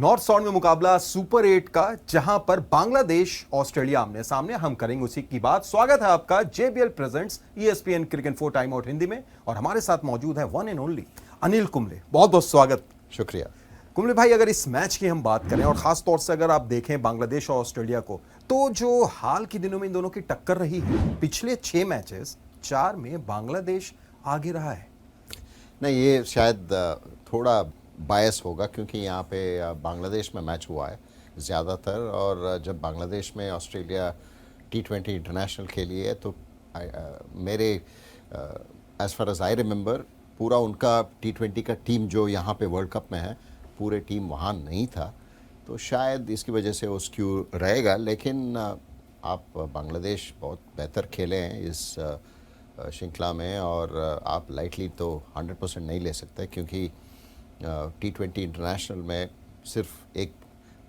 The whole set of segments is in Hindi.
नॉर्थ साउंड में मुकाबला सुपर 8 का, जहां पर बांग्लादेश ऑस्ट्रेलिया आमने सामने। हम करेंगे उसी की बात। स्वागत है आपका JBL presents ESPN cricket 4 time out Hindi में, और हमारे साथ मौजूद है one and only Anil Kumble. बहुत बहुत स्वागत। शुक्रिया कुंबले भाई, अगर इस मैच की हम बात करें और खास तौर से अगर आप देखें बांग्लादेश और ऑस्ट्रेलिया को, तो जो हाल के दिनों में इन दोनों की टक्कर रही है, पिछले 6 मैचेस 4 में बांग्लादेश आगे रहा है। नहीं, ये शायद थोड़ा बायस होगा क्योंकि यहाँ पे बांग्लादेश में मैच हुआ है ज़्यादातर, और जब बांग्लादेश में ऑस्ट्रेलिया T20 इंटरनेशनल खेली है तो मेरे as far as I remember पूरा उनका T20 का टीम जो यहाँ पे वर्ल्ड कप में है, पूरे टीम वहाँ नहीं था, तो शायद इसकी वजह से वो स्क्यू रहेगा। लेकिन आप बांग्लादेश बहुत बेहतर खेले हैं इस श्रृंखला में, और आप लाइटली तो 100% नहीं ले सकते क्योंकि T20 इंटरनेशनल में सिर्फ एक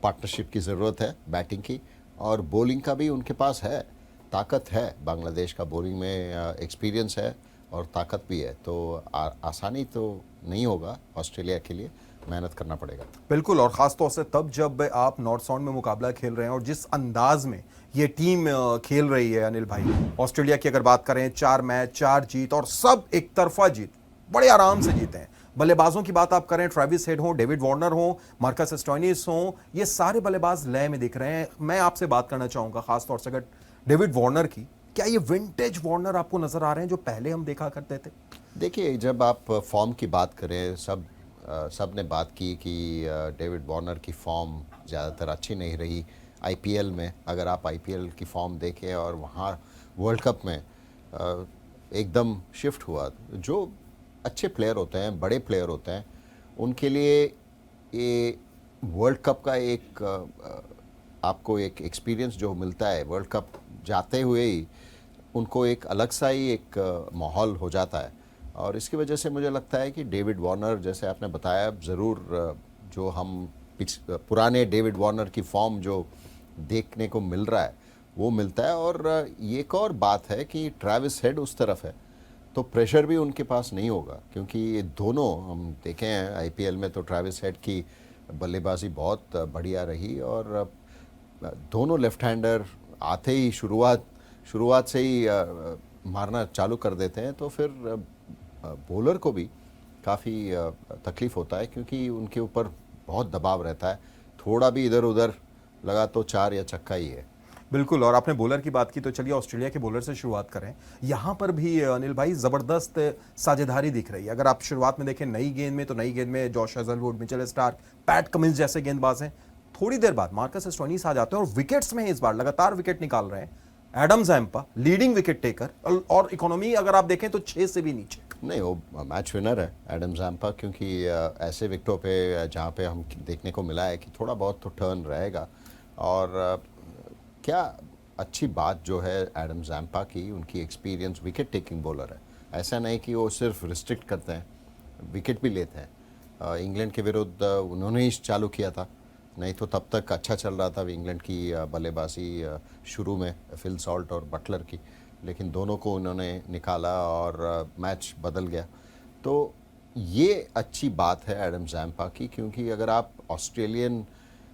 पार्टनरशिप की ज़रूरत है, बैटिंग की, और बॉलिंग का भी उनके पास है, ताकत है। बांग्लादेश का बॉलिंग में एक्सपीरियंस है और ताकत भी है, तो आसानी तो नहीं होगा ऑस्ट्रेलिया के लिए, मेहनत करना पड़ेगा। बिल्कुल, और ख़ास तौर से तब जब आप नॉर्थ साउंड में मुकाबला खेल रहे हैं और जिस अंदाज में ये टीम खेल रही है अनिल भाई। ऑस्ट्रेलिया की अगर बात करें, 4 मैच 4 जीत, और सब एक तरफा जीत, बड़े आराम से जीते हैं। बल्लेबाजों की बात आप करें, ट्रेविस हेड हो, डेविड वार्नर हो, मार्कस स्टोइनिस हो, ये सारे बल्लेबाज लय में दिख रहे हैं। मैं आपसे बात करना चाहूंगा खास तौर से अगर डेविड वार्नर की, क्या ये विंटेज वार्नर आपको नजर आ रहे हैं जो पहले हम देखा करते थे? देखिए, जब आप फॉर्म की बात करें, सब ने बात की कि डेविड वार्नर की फॉर्म ज़्यादातर अच्छी नहीं रही IPL में। अगर आप IPL की फॉर्म देखें और वहाँ वर्ल्ड कप में एकदम शिफ्ट हुआ। जो अच्छे प्लेयर होते हैं, बड़े प्लेयर होते हैं, उनके लिए ये वर्ल्ड कप का एक आपको एक एक्सपीरियंस जो मिलता है, वर्ल्ड कप जाते हुए ही उनको एक अलग सा ही एक माहौल हो जाता है। और इसकी वजह से मुझे लगता है कि डेविड वार्नर, जैसे आपने बताया, ज़रूर जो हम पुराने डेविड वार्नर की फॉर्म जो देखने को मिल रहा है वो मिलता है। और ये एक और बात है कि ट्रेविस हेड उस तरफ है, तो प्रेशर भी उनके पास नहीं होगा, क्योंकि ये दोनों हम देखे हैं IPL में, तो ट्रेविस हेड की बल्लेबाजी बहुत बढ़िया रही, और दोनों लेफ्ट हैंडर आते ही शुरुआत से ही मारना चालू कर देते हैं, तो फिर बॉलर को भी काफ़ी तकलीफ़ होता है क्योंकि उनके ऊपर बहुत दबाव रहता है। थोड़ा भी इधर उधर लगा तो 4 या छक्का ही है। बिल्कुल, और आपने बॉलर की बात की, तो चलिए ऑस्ट्रेलिया के बॉलर से शुरुआत करें। यहां पर भी अनिल भाई जबरदस्त साझेदारी दिख रही है। अगर आप शुरुआत में देखें नई गेंद में, तो नई गेंद में Josh Hazlewood, Mitchell Starc, PAT Cummins जैसे गेंदबाज हैं। थोड़ी देर बाद मार्कस स्टोइनिस आ जाते हैं और विकेट्स में इस बार लगातार विकेट निकाल रहे हैं। Adam Zampa leading wicket taker, और इकोनॉमी अगर आप देखें तो 6 से भी नीचे। नहीं, वो मैच विनर है एडम जैम्पा, क्योंकि ऐसे विकेटों पे जहाँ पे हम देखने को मिला है कि थोड़ा बहुत तो टर्न रहेगा। और क्या अच्छी बात जो है एडम जैम्पा की, उनकी एक्सपीरियंस विकेट टेकिंग बॉलर है। ऐसा नहीं कि वो सिर्फ रिस्ट्रिक्ट करते हैं, विकेट भी लेते हैं। इंग्लैंड के विरुद्ध उन्होंने ही चालू किया था, नहीं तो तब तक अच्छा चल रहा था इंग्लैंड की बल्लेबाजी शुरू में, फिल सॉल्ट और बटलर की, लेकिन दोनों को उन्होंने निकाला और मैच बदल गया। तो ये अच्छी बात है एडम जैम्पा की, क्योंकि अगर आप ऑस्ट्रेलियन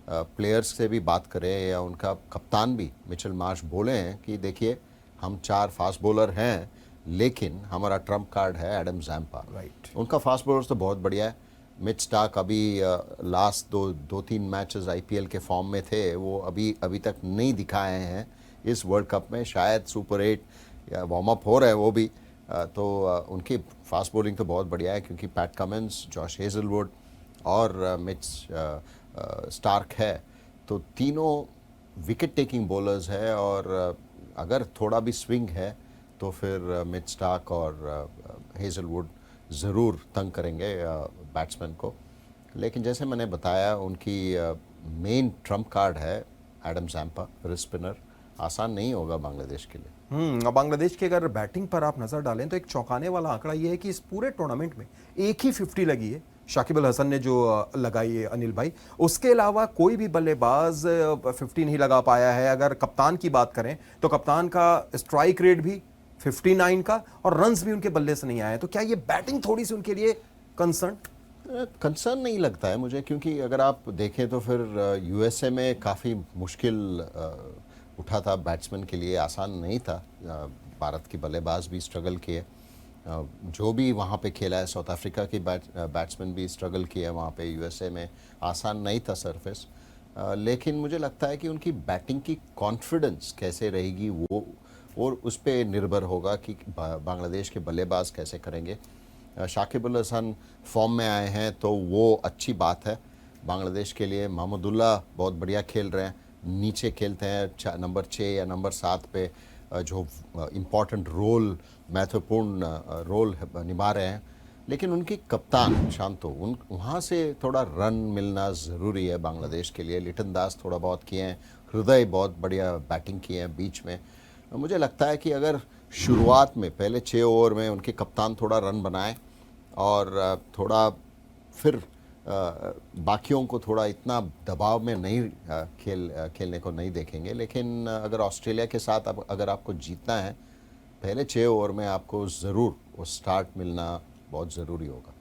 प्लेयर्स से भी बात करें, या उनका कप्तान भी मिचेल मार्श बोले हैं कि देखिए, हम 4 फास्ट बॉलर हैं, लेकिन हमारा ट्रम्प कार्ड है एडम जैम्पा। राइट। उनका फास्ट बॉलर्स तो बहुत बढ़िया है। मिच स्टार्क अभी लास्ट 2-3 मैचेस IPL के फॉर्म में थे, वो अभी तक नहीं दिखाए हैं इस वर्ल्ड कप में। शायद सुपर 8 या वार्म अप हो रहा है वो भी, तो उनकी फास्ट बॉलिंग तो बहुत बढ़िया है, क्योंकि पैट कमिंस, जॉश हेजलवुड और मिच स्टार्क है, तो तीनों विकेट टेकिंग बॉलर्स है। और अगर थोड़ा भी स्विंग है तो फिर मिच स्टार्क और हेजलवुड ज़रूर तंग करेंगे बैट्समैन को। लेकिन जैसे मैंने बताया, उनकी मेन ट्रम्प कार्ड है एडम जैम्पा, रिस्ट स्पिनर। आसान नहीं होगा बांग्लादेश के लिए। बांग्लादेश की अगर बैटिंग पर आप नजर डालें, तो एक चौंकाने वाला आंकड़ा यह है कि इस पूरे टूर्नामेंट में एक ही 50 लगी है, शाकिब अल हसन ने जो लगाई है अनिल भाई। उसके अलावा कोई भी बल्लेबाज 50 नहीं लगा पाया है। अगर कप्तान की बात करें, तो कप्तान का स्ट्राइक रेट भी 59 का, और रन्स भी उनके बल्ले से नहीं आए। तो क्या ये बैटिंग थोड़ी सी उनके लिए कंसर्न? कंसर्न नहीं लगता है मुझे, क्योंकि अगर आप देखें तो फिर यूएसए में काफ़ी मुश्किल उठा था बैट्समैन के लिए, आसान नहीं था। भारत की बल्लेबाज भी स्ट्रगल किए, जो भी वहाँ पे खेला है, साउथ अफ्रीका की बैट्समैन भी स्ट्रगल किए वहाँ पे यूएसए में, आसान नहीं था सरफेस। लेकिन मुझे लगता है कि उनकी बैटिंग की कॉन्फिडेंस कैसे रहेगी वो, और उस पर निर्भर होगा कि बांग्लादेश के बल्लेबाज कैसे करेंगे। शाकिब अल हसन फॉर्म में आए हैं तो वो अच्छी बात है बांग्लादेश के लिए। महमूदुल्लाह बहुत बढ़िया खेल रहे हैं, नीचे खेलते हैं नंबर 6 या नंबर 7 पे, जो इम्पॉर्टेंट रोल, महत्वपूर्ण रोल निभा रहे हैं। लेकिन उनकी कप्तान शांतो, उन वहाँ से थोड़ा रन मिलना ज़रूरी है बांग्लादेश के लिए। लिटन दास थोड़ा बहुत किए हैं, हृदय बहुत बढ़िया बैटिंग की है बीच में। मुझे लगता है कि अगर शुरुआत में पहले 6 ओवर में उनके कप्तान थोड़ा रन बनाए और थोड़ा फिर बाकियों को थोड़ा इतना दबाव में नहीं खेलने को नहीं देखेंगे। लेकिन अगर ऑस्ट्रेलिया के साथ अगर आपको जीतना है, पहले 6 ओवर में आपको ज़रूर वो स्टार्ट मिलना बहुत ज़रूरी होगा।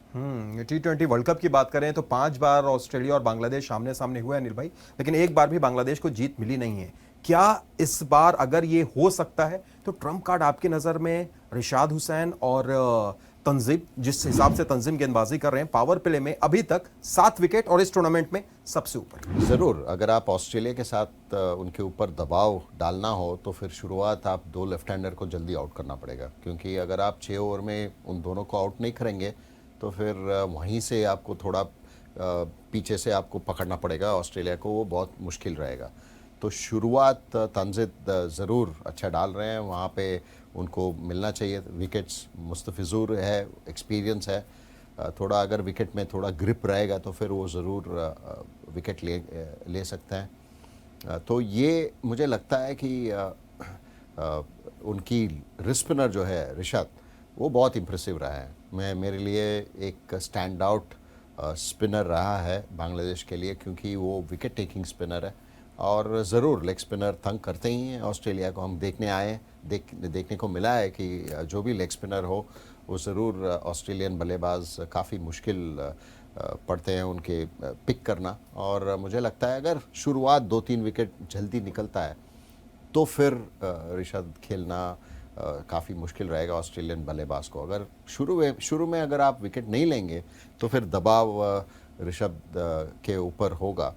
T20 वर्ल्ड कप की बात करें तो 5 बार ऑस्ट्रेलिया और बांग्लादेश आमने सामने हुए अनिल भाई, लेकिन एक बार भी बांग्लादेश को जीत मिली नहीं है। क्या इस बार अगर ये हो सकता है तो ट्रम्प कार्ड आपकी नज़र में रिशाद हुसैन और तंजीम, जिस हिसाब से तंजीम गेंदबाजी कर रहे हैं, पावर प्ले में अभी तक 7 विकेट और इस टूर्नामेंट में सबसे ऊपर। ज़रूर, अगर आप ऑस्ट्रेलिया के साथ उनके ऊपर दबाव डालना हो तो फिर शुरुआत आप 2 लेफ्ट हैंडर को जल्दी आउट करना पड़ेगा, क्योंकि अगर आप 6 ओवर में उन दोनों को आउट नहीं करेंगे तो फिर वहीं से आपको थोड़ा पीछे से आपको पकड़ना पड़ेगा ऑस्ट्रेलिया को, वो बहुत मुश्किल रहेगा। तो शुरुआत तंजीद ज़रूर अच्छा डाल रहे हैं, वहाँ पे उनको मिलना चाहिए विकेट्स। मुस्तफिजुर है, एक्सपीरियंस है, थोड़ा अगर विकेट में थोड़ा ग्रिप रहेगा तो फिर वो ज़रूर विकेट ले सकते हैं। तो ये मुझे लगता है कि उनकी रिस्पिनर जो है ऋषभ, वो बहुत इम्प्रेसिव रहा है। मेरे लिए एक स्टैंड आउट स्पिनर रहा है बांग्लादेश के लिए, क्योंकि वो विकेट टेकिंग स्पिनर है। और ज़रूर लेग स्पिनर तंग करते ही हैं ऑस्ट्रेलिया को। हम देखने आए, देखने को मिला है कि जो भी लेग स्पिनर हो वो ज़रूर ऑस्ट्रेलियन बल्लेबाज काफ़ी मुश्किल पड़ते हैं उनके पिक करना। और मुझे लगता है अगर शुरुआत 2-3 विकेट जल्दी निकलता है तो फिर ऋषभ खेलना काफ़ी मुश्किल रहेगा ऑस्ट्रेलियन बल्लेबाज को। अगर शुरू में अगर आप विकेट नहीं लेंगे तो फिर दबाव ऋषभ के ऊपर होगा।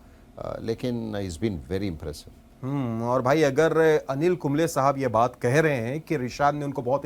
लेकिन इज़ बीन वेरी इम्प्रेसिव। और भाई अगर अनिल कुंबले साहब ये बात कह रहे हैं कि रिशाद ने उनको बहुत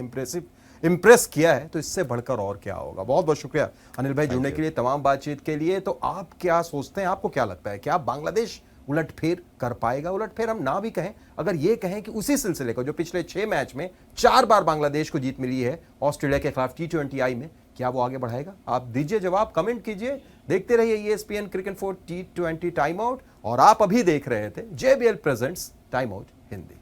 इम्प्रेस किया है, तो इससे बढ़कर और क्या होगा। बहुत बहुत शुक्रिया अनिल भाई जुड़ने के लिए, तमाम बातचीत के लिए। तो आप क्या सोचते हैं, आपको क्या लगता है, क्या बांग्लादेश उलटफेर कर पाएगा? उलटफेर हम ना भी कहें, अगर ये कहें कि उसी सिलसिले को जो पिछले 6 मैच में 4 बार बांग्लादेश को जीत मिली है ऑस्ट्रेलिया के खिलाफ T20I में, क्या वो आगे बढ़ाएगा? आप दीजिए जवाब, कमेंट कीजिए। देखते रहिए ESPN cricket for T20 time out. और आप अभी देख रहे थे JBL presents time out Hindi.